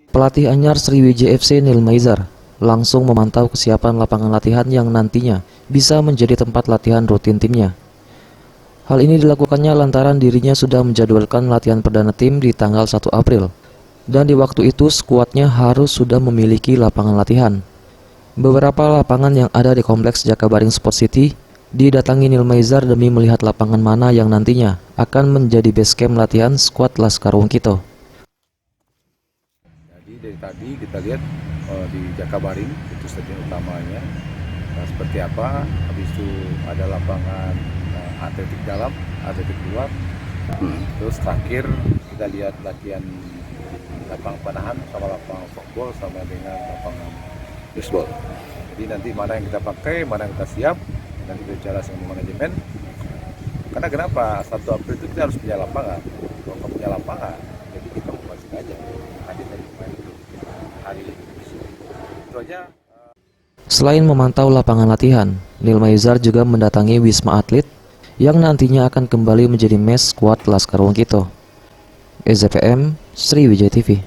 Pelatih anyar Sriwijaya FC Neil Maizar langsung memantau kesiapan lapangan latihan yang nantinya bisa menjadi tempat latihan rutin timnya. Hal ini dilakukannya lantaran dirinya sudah menjadwalkan latihan perdana tim di tanggal 1 April. Dan di waktu itu skuadnya harus sudah memiliki lapangan latihan. Beberapa lapangan yang ada di kompleks Jakabaring Sport City didatangi Neil Maizar demi melihat lapangan mana yang nantinya akan menjadi base camp latihan skuad Laskar Wongkito. Jadi dari tadi kita lihat di Jakabaring itu stadion utamanya seperti apa. Habis itu ada lapangan atletik dalam, atletik luar. Terus terakhir kita lihat latihan lapangan panahan sama lapangan softball sama dengan lapangan baseball. Jadi nanti mana yang kita pakai, mana yang kita siap, nanti kita bicara sama manajemen. Karena kenapa? 1 April itu kita harus punya lapangan. Kalau nggak punya lapangan, jadi kita memastikan aja hadir dari pemain itu hari itu aja. Selain memantau lapangan latihan, Neil Maizar juga mendatangi Wisma Atlet yang nantinya akan kembali menjadi mes skuad Laskar Wongkito. EZPM Sriwijaya TV.